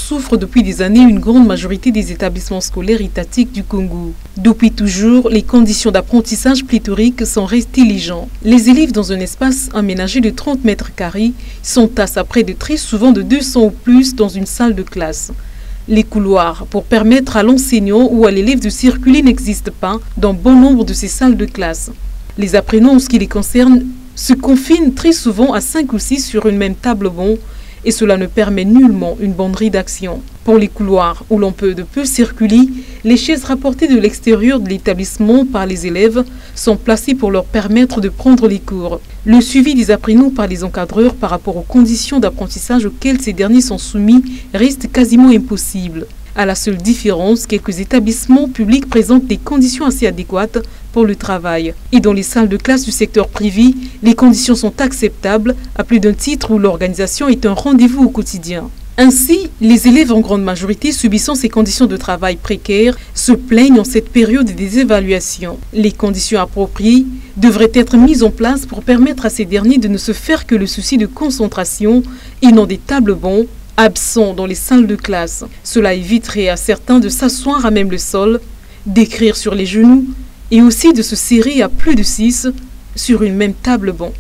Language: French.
Souffre depuis des années une grande majorité des établissements scolaires étatiques du Congo. Depuis toujours, les conditions d'apprentissage pléthoriques sont restées. Les élèves dans un espace aménagé de 30 mètres carrés s'entassent à près de très souvent de 200 ou plus dans une salle de classe. Les couloirs pour permettre à l'enseignant ou à l'élève de circuler n'existent pas dans bon nombre de ces salles de classe. Les apprenants en ce qui les concerne se confinent très souvent à 5 ou 6 sur une même table banc, et cela ne permet nullement une bonne rédaction. Pour les couloirs où l'on peut de peu circuler, les chaises rapportées de l'extérieur de l'établissement par les élèves sont placées pour leur permettre de prendre les cours. Le suivi des apprenants par les encadreurs par rapport aux conditions d'apprentissage auxquelles ces derniers sont soumis reste quasiment impossible. À la seule différence, quelques établissements publics présentent des conditions assez adéquates pour le travail. Et dans les salles de classe du secteur privé, les conditions sont acceptables, à plus d'un titre où l'organisation est un rendez-vous au quotidien. Ainsi, les élèves en grande majorité subissant ces conditions de travail précaires se plaignent en cette période des évaluations. Les conditions appropriées devraient être mises en place pour permettre à ces derniers de ne se faire que le souci de concentration et non des tables bancs absents dans les salles de classe. Cela éviterait à certains de s'asseoir à même le sol, d'écrire sur les genoux et aussi de se serrer à plus de 6 sur une même table banc.